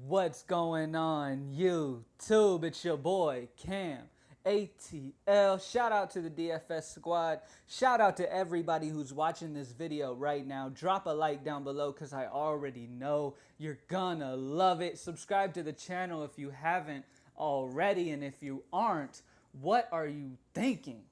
What's going on, YouTube? It's your boy Cam ATL. Shout out to the DFS squad. Shout out to everybody who's watching this video right now. Drop a like down below because I already know you're gonna love it. Subscribe to the channel if you haven't already, and if you aren't, what are you thinking?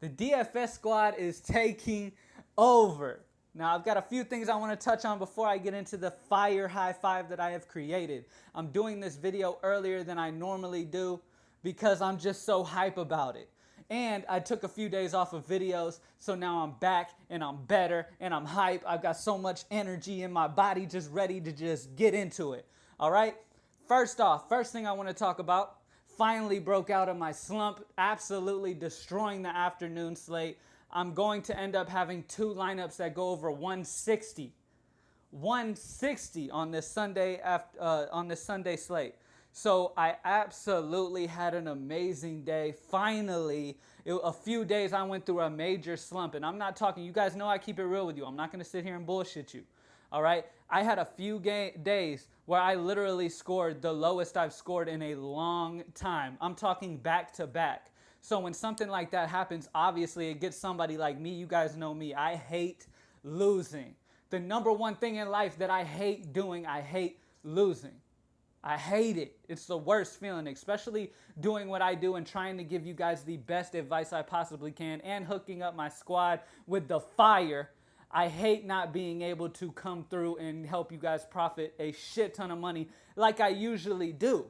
The DFS squad is taking over. Now, I've got a few things I want to touch on before I get into the fire high five that I have created. I'm doing this video earlier than I normally do because I'm just so hype about it. And I took a few days off of videos, so now I'm back and I'm better and I'm hype. I've got so much energy in my body just ready to just get into it. All right? First thing I want to talk about, finally broke out of my slump, absolutely destroying the afternoon slate. I'm going to end up having two lineups that go over 160. 160 on this Sunday slate. So I absolutely had an amazing day. Finally, a few days I went through a major slump, and I'm not talking, you guys know I keep it real with you. I'm not going to sit here and bullshit you. All right? I had a few days where I literally scored the lowest I've scored in a long time. I'm talking back to back. So when something like that happens, obviously it gets somebody like me. You guys know me. I hate losing. The number one thing in life that I hate doing, I hate losing. I hate it. It's the worst feeling, especially doing what I do and trying to give you guys the best advice I possibly can and hooking up my squad with the fire. I hate not being able to come through and help you guys profit a shit ton of money like I usually do.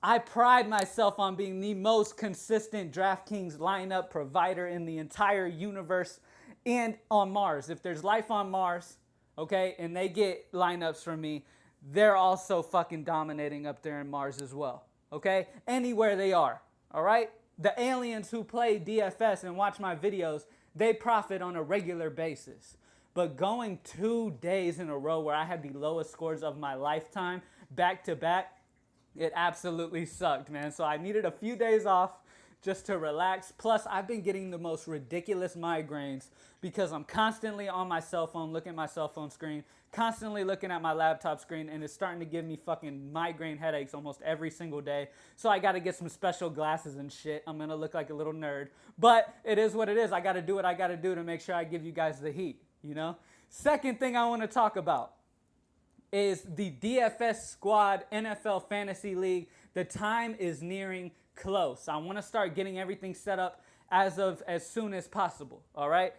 I pride myself on being the most consistent Draftkings lineup provider in the entire universe and on Mars. If there's life on Mars, okay, and they get lineups from me, they're also fucking dominating up there in Mars as well, okay? Anywhere they are, all right? The aliens who play DFS and watch my videos, they profit on a regular basis. But going 2 days in a row where I had the lowest scores of my lifetime back to back, it absolutely sucked, man. So I needed a few days off just to relax. Plus, I've been getting the most ridiculous migraines because I'm constantly on my cell phone, looking at my cell phone screen, constantly looking at my laptop screen, and it's starting to give me fucking migraine headaches almost every single day. So I got to get some special glasses and shit. I'm going to look like a little nerd. But it is what it is. I got to do what I got to do to make sure I give you guys the heat, you know? Second thing I want to talk about is the DFS Squad NFL Fantasy League. The time is nearing close. I want to start getting everything set up as soon as possible. All right.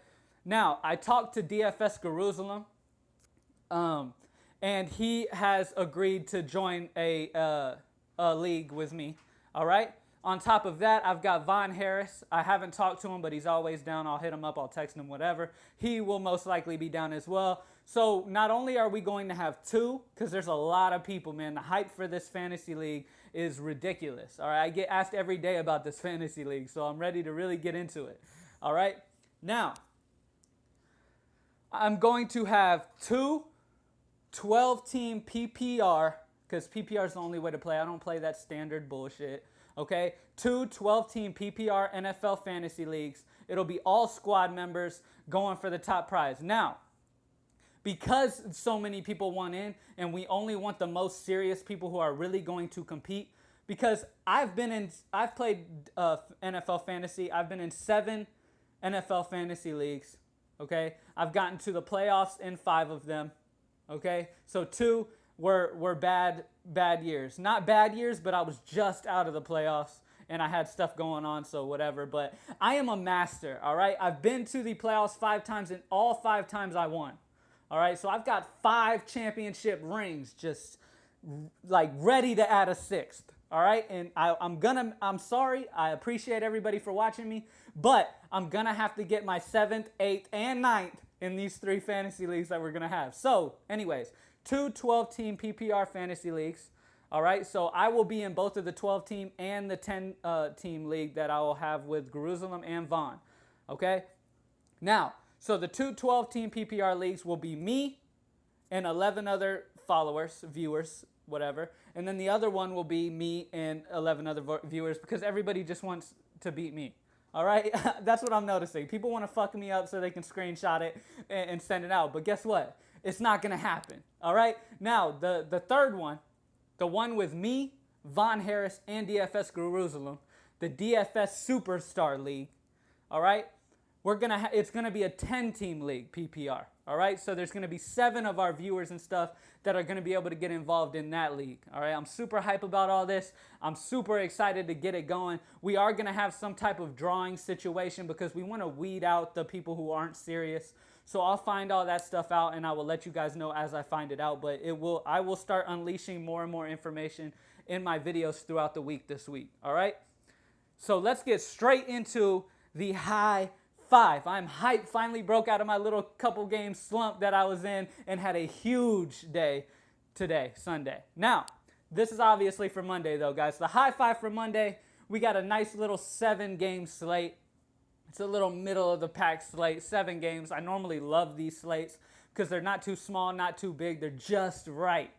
Now, I talked to DFS Jerusalem, and he has agreed to join a league with me. All right. On top of that, I've got Von Harris. I haven't talked to him, but he's always down. I'll hit him up. I'll text him, whatever. He will most likely be down as well. So not only are we going to have two, because there's a lot of people, man. The hype for this fantasy league is ridiculous. All right, I get asked every day about this fantasy league, so I'm ready to really get into it. All right, now I'm going to have two 12-team PPR, because PPR is the only way to play. I don't play that standard bullshit. Okay, two 12-team PPR NFL fantasy leagues. It'll be all squad members going for the top prize. Now, because so many people want in and we only want the most serious people who are really going to compete, because I've played NFL fantasy. I've been in 7 NFL fantasy leagues, okay? I've gotten to the playoffs in 5 of them, okay? So 2 were bad years. Not bad years, but I was just out of the playoffs and I had stuff going on, so whatever. But I am a master, all right? I've been to the playoffs 5 times and all 5 times I won. All right, so I've got 5 championship rings just like ready to add a 6th. All right, and I'm sorry, I appreciate everybody for watching me, but I'm gonna have to get my 7th, 8th, and 9th in these 3 fantasy leagues that we're gonna have. So, anyways, 2 12-team PPR fantasy leagues. All right, so I will be in both of the 12-team and the 10-team league that I will have with Jerusalem and Vaughn. Okay, now. So the 2 12-team PPR leagues will be me and 11 other followers, viewers, whatever. And then the other one will be me and 11 other viewers because everybody just wants to beat me. All right? That's what I'm noticing. People want to fuck me up so they can screenshot it and send it out. But guess what? It's not going to happen. All right? Now, the third one The one with me, Von Harris, and DFS Jerusalem, the DFS Superstar League. All right? It's gonna be a 10-team league, PPR. All right? So there's gonna be 7 of our viewers and stuff that are gonna be able to get involved in that league. All right? I'm super hype about all this. I'm super excited to get it going. We are gonna have some type of drawing situation because we wanna weed out the people who aren't serious. So I'll find all that stuff out and I will let you guys know as I find it out. But I will start unleashing more and more information in my videos throughout the week this week. All right? So let's get straight into the high five. I'm hyped. Finally broke out of my little couple game slump that I was in and had a huge day today, Sunday. Now, this is obviously for Monday though, guys. The high five for Monday, we got a nice little 7-game slate. It's a little middle of the pack slate, 7 games. I normally love these slates because they're not too small, not too big. They're just right.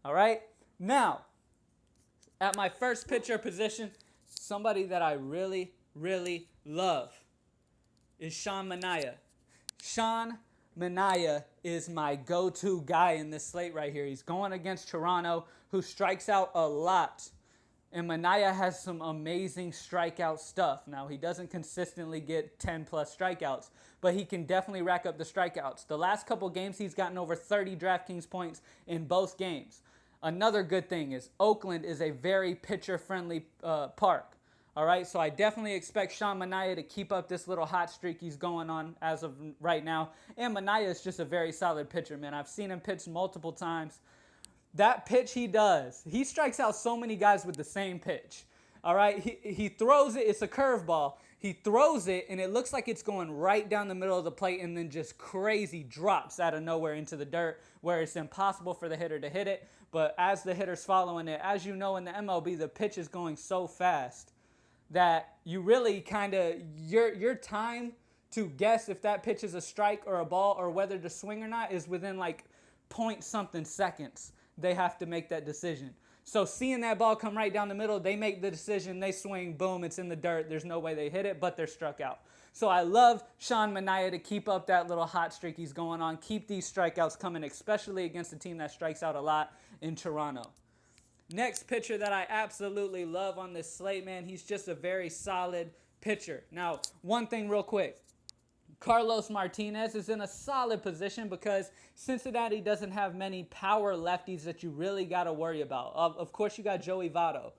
All right? Now, at my first pitcher position, somebody that I really, really love is Sean Manaea. Sean Manaea is my go-to guy in this slate right here. He's going against Toronto, who strikes out a lot. And Manaea has some amazing strikeout stuff. Now, he doesn't consistently get 10-plus strikeouts, but he can definitely rack up the strikeouts. The last couple games, he's gotten over 30 Draftkings points in both games. Another good thing is Oakland is a very pitcher-friendly park. All right, so I definitely expect Sean Manaea to keep up this little hot streak he's going on as of right now. And Manaea is just a very solid pitcher, man. I've seen him pitch multiple times. That pitch he does, he strikes out so many guys with the same pitch. All right, he throws it. It's a curveball. He throws it, and it looks like it's going right down the middle of the plate and then just crazy drops out of nowhere into the dirt where it's impossible for the hitter to hit it. But as the hitter's following it, as you know in the MLB, the pitch is going so fast that you really kind of, your time to guess if that pitch is a strike or a ball or whether to swing or not is within like point something seconds. They have to make that decision. So seeing that ball come right down the middle, they make the decision, they swing, boom, it's in the dirt. There's no way they hit it, but they're struck out. So I love Sean Manaea to keep up that little hot streak he's going on. Keep these strikeouts coming, especially against a team that strikes out a lot in Toronto. Next pitcher that I absolutely love on this slate, man, he's just a very solid pitcher. Now, one thing real quick. Carlos Martinez is in a solid position because Cincinnati doesn't have many power lefties that you really got to worry about. Of course, you got Joey Votto.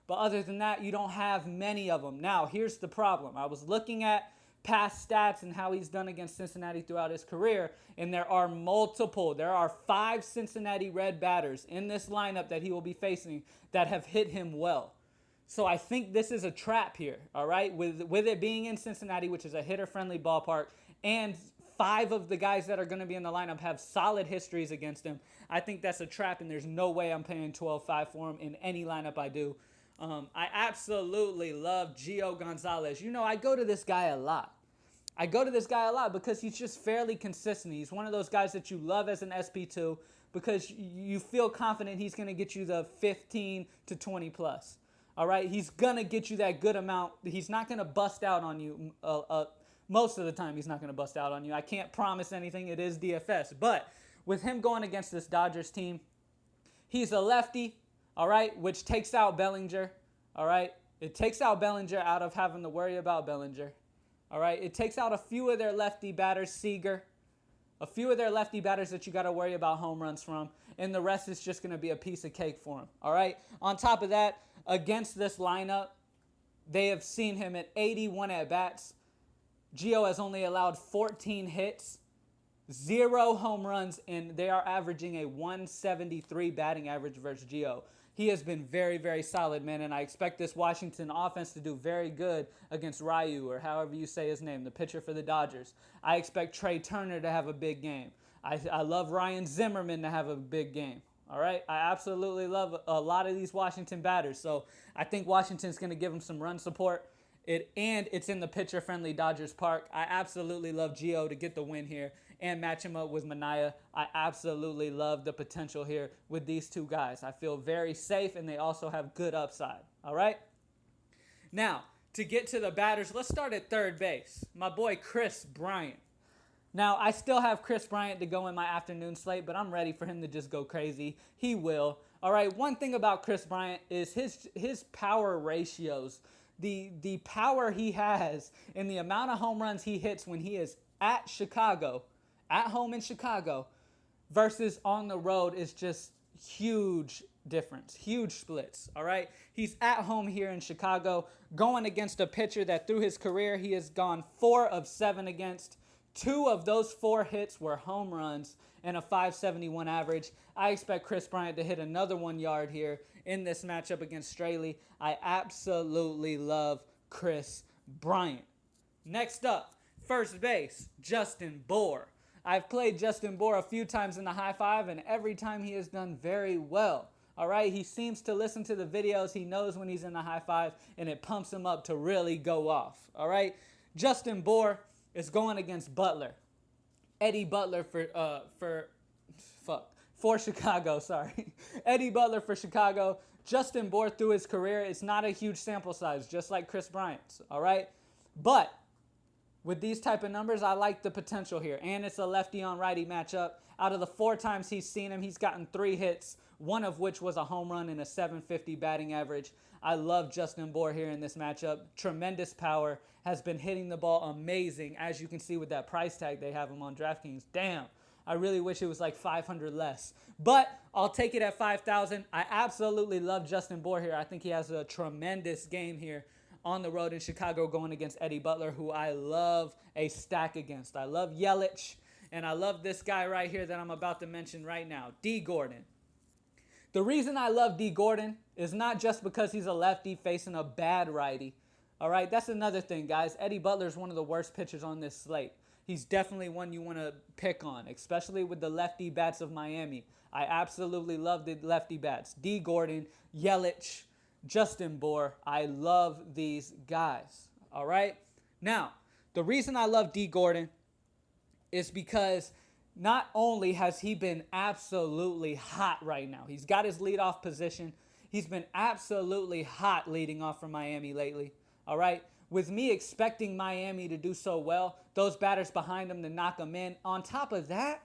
But other than that, you don't have many of them. Now, here's the problem. I was looking at past stats and how he's done against Cincinnati throughout his career, and there are 5 Cincinnati Red batters in this lineup that he will be facing that have hit him well. So I think this is a trap here, all right? With it being in Cincinnati, which is a hitter-friendly ballpark, and 5 of the guys that are going to be in the lineup have solid histories against him, I think that's a trap, and there's no way I'm paying 12-5 for him in any lineup I do. I absolutely love Gio Gonzalez. You know, I go to this guy a lot. Because he's just fairly consistent. He's one of those guys that you love as an SP2 because you feel confident he's going to get you the 15 to 20 plus. All right, he's going to get you that good amount. He's not going to bust out on you. Most of the time, he's not going to bust out on you. I can't promise anything. It is DFS. But with him going against this Dodgers team, he's a lefty, all right, which takes out Bellinger, all right? It takes out Bellinger out of having to worry about Bellinger, all right? It takes out a few of their lefty batters, Seager, a few of their lefty batters that you got to worry about home runs from, and the rest is just going to be a piece of cake for him, all right? On top of that, against this lineup, they have seen him at 81 at-bats. Gio has only allowed 14 hits, 0 home runs, and they are averaging a 173 batting average versus Gio. He has been very, very solid, man, and I expect this Washington offense to do very good against Ryu, or however you say his name, the pitcher for the Dodgers. I expect Trey Turner to have a big game. I love Ryan Zimmerman to have a big game. All right, I absolutely love a lot of these Washington batters, so I think Washington's going to give him some run support. And it's in the pitcher-friendly Dodgers Park. I absolutely love Gio to get the win here and match him up with Manaea. I absolutely love the potential here with these two guys. I feel very safe, and they also have good upside. All right? Now, to get to the batters, let's start at third base. My boy Chris Bryant. Now, I still have Chris Bryant to go in my afternoon slate, but I'm ready for him to just go crazy. He will. All right, one thing about Chris Bryant is his power ratios, the power he has, and the amount of home runs he hits when he is at Chicago, at home in Chicago, versus on the road is just huge difference, huge splits. All right, he's at home here in Chicago, going against a pitcher that through his career he has gone 4 of 7 against. 2 of those 4 hits were home runs and a 571 average. I expect Chris Bryant to hit another 1 yard here in this matchup against Straley. I absolutely love Chris Bryant. Next up, first base, Justin Bour. I've played Justin Bour a few times in the high five, and every time he has done very well. All right, he seems to listen to the videos. He knows when he's in the high five, and it pumps him up to really go off. All right, Justin Bour is going against Butler. Eddie Butler for Chicago, sorry. Eddie Butler for Chicago. Justin Bour through his career, it's not a huge sample size, just like Chris Bryant's, all right? But with these type of numbers, I like the potential here. And it's a lefty on righty matchup. Out of the 4 times he's seen him, he's gotten 3 hits, one of which was a home run and a 750 batting average. I love Justin Bour here in this matchup. Tremendous power, has been hitting the ball amazing, as you can see with that price tag they have him on Draftkings. Damn, I really wish it was like 500 less. But I'll take it at 5,000. I absolutely love Justin Bour here. I think he has a tremendous game here on the road in Chicago going against Eddie Butler, who I love a stack against. I love Yelich, and I love this guy right here that I'm about to mention right now, D. Gordon. The reason I love D. Gordon is not just because he's a lefty facing a bad righty. All right, that's another thing, guys. Eddie Butler is one of the worst pitchers on this slate. He's definitely one you want to pick on, especially with the lefty bats of Miami. I absolutely love the lefty bats. D. Gordon, Yelich, Justin Bour. I love these guys. All right? Now, the reason I love D. Gordon is because not only has he been absolutely hot right now, he's got his leadoff position. He's been absolutely hot leading off for Miami lately. All right? With me expecting Miami to do so well, those batters behind him to knock him in. On top of that,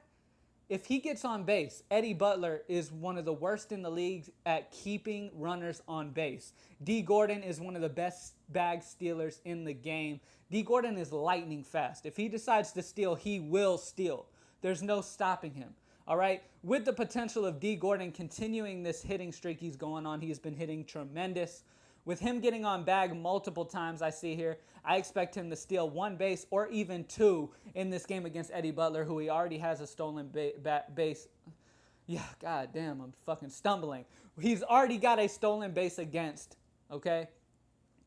if he gets on base, Eddie Butler is one of the worst in the league at keeping runners on base. D. Gordon is one of the best bag stealers in the game. D. Gordon is lightning fast. If he decides to steal, he will steal. There's no stopping him. All right? With the potential of D. Gordon continuing this hitting streak he's going on, he's been hitting tremendous. With him getting on bag multiple times, I see here, I expect him to steal 1 base or even 2 in this game against Eddie Butler, who he already has a stolen base. Yeah, god damn, I'm fucking stumbling. He's already got a stolen base against, okay?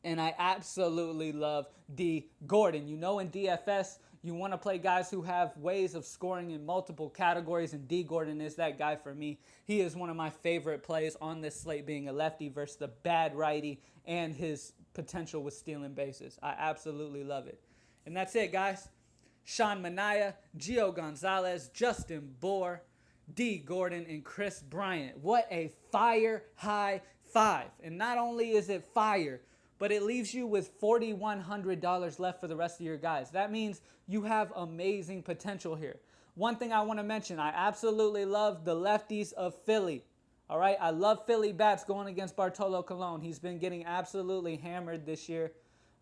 And I absolutely love D. Gordon. You know, in DFS, you want to play guys who have ways of scoring in multiple categories, and D. Gordon is that guy for me. He is one of my favorite plays on this slate, being a lefty versus the bad righty and his potential with stealing bases. I absolutely love it. And that's it, guys. Sean Manaea, Gio Gonzalez, Justin Bour, D. Gordon, and Chris Bryant. What a fire high 5. And not only is it fire, but it leaves you with $4,100 left for the rest of your guys. That means you have amazing potential here. One thing I want to mention, I absolutely love the lefties of Philly. All right, I love Philly bats going against Bartolo Colon. He's been getting absolutely hammered this year.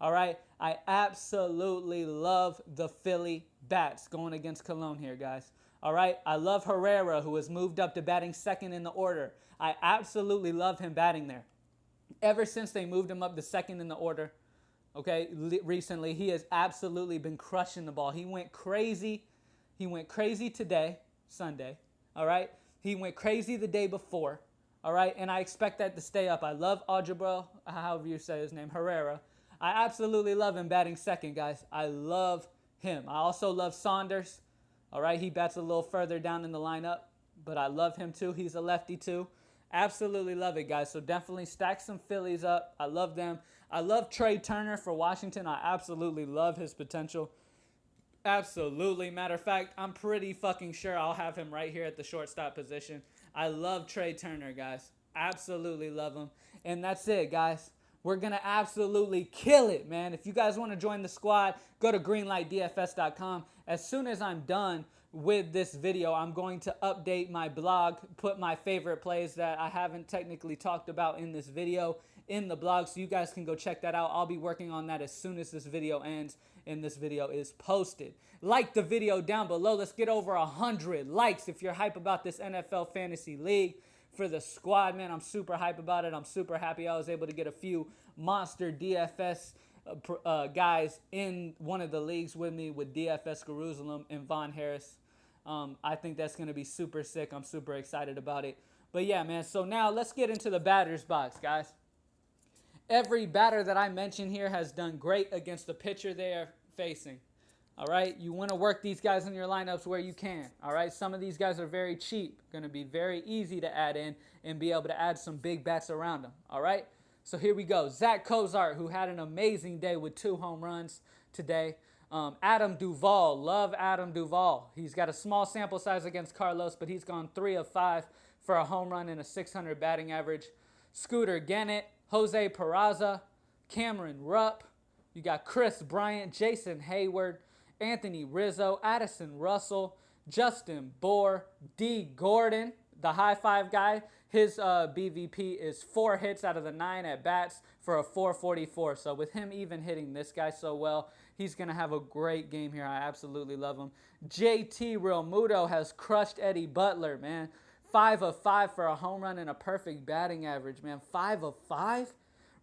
All right, I absolutely love the Philly bats going against Colon here, guys. All right, I love Herrera, who has moved up to batting second in the order. I absolutely love him batting there. Ever since they moved him up to second in the order, okay, recently, he has absolutely been crushing the ball. He went crazy. He went crazy today, Sunday, all right? He went crazy the day before, all right? And I expect that to stay up. I love Audribal, however you say his name, Herrera. I absolutely love him batting second, guys. I love him. I also love Saunders, all right? He bats a little further down in the lineup, but I love him too. He's a lefty too. Absolutely love it, guys. So definitely stack some Phillies up. I love them. I love Trey Turner for Washington. I absolutely love his potential. Absolutely. Matter of fact, I'm pretty fucking sure I'll have him right here at the shortstop position. I love Trey Turner, guys. Absolutely love him. And that's it, guys. We're going to absolutely kill it, man. If you guys want to join the squad, go to greenlightdfs.com. As soon as I'm done with this video, I'm going to update my blog, put my favorite plays that I haven't technically talked about in this video in the blog, so you guys can go check that out. I'll be working on that as soon as this video ends and this video is posted. Like the video down below. Let's get over 100 likes if you're hype about this NFL Fantasy League for the squad, man. I'm super hype about it. I'm super happy I was able to get a few monster DFS guys in one of the leagues with me with DFS Jerusalem and Von Harris. I think that's going to be super sick. I'm super excited about it. But yeah, man, so now let's get into the batter's box, guys. Every batter that I mentioned here has done great against the pitcher they are facing. All right, you want to work these guys in your lineups where you can. All right, some of these guys are very cheap, going to be very easy to add in and be able to add some big bats around them. All right, so here we go. Zach Cozart, who had an amazing day with 2 home runs today. Adam Duvall, love Adam Duvall. He's got a small sample size against Carlos, but he's gone 3 of 5 for a home run and a .600 batting average. Scooter Gennett, Jose Peraza, Cameron Rupp. You got Chris Bryant, Jason Hayward, Anthony Rizzo, Addison Russell, Justin Bohr, D. Gordon, the high five guy. His BVP is 4 hits out of the 9 at bats for a .444. So with him even hitting this guy so well, he's going to have a great game here. I absolutely love him. JT Realmuto has crushed Eddie Butler, man. 5 of 5 for a home run and a perfect batting average, man. 5 of 5?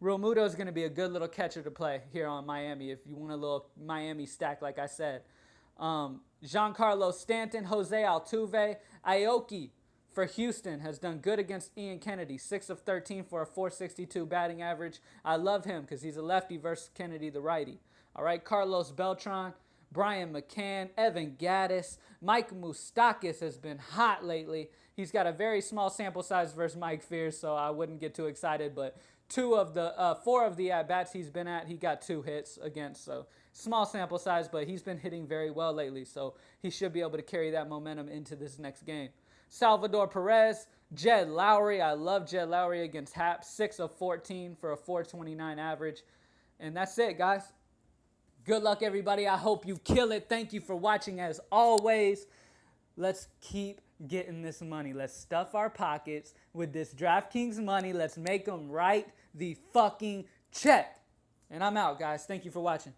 Realmuto is going to be a good little catcher to play here on Miami if you want a little Miami stack, like I said. Giancarlo Stanton, Jose Altuve, Aoki for Houston has done good against Ian Kennedy. 6 of 13 for a .462 batting average. I love him because he's a lefty versus Kennedy, the righty. All right, Carlos Beltran, Brian McCann, Evan Gaddis, Mike Moustakas has been hot lately. He's got a very small sample size versus Mike Fears, so I wouldn't get too excited. But 4 of the at-bats he's been at, he got 2 hits against. So small sample size, but he's been hitting very well lately. So he should be able to carry that momentum into this next game. Salvador Perez, Jed Lowry. I love Jed Lowry against Haps. 6 of 14 for a .429 average. And that's it, guys. Good luck, everybody. I hope you kill it. Thank you for watching as always. Let's keep getting this money. Let's stuff our pockets with this Draftkings money. Let's make them write the fucking check. And I'm out, guys. Thank you for watching.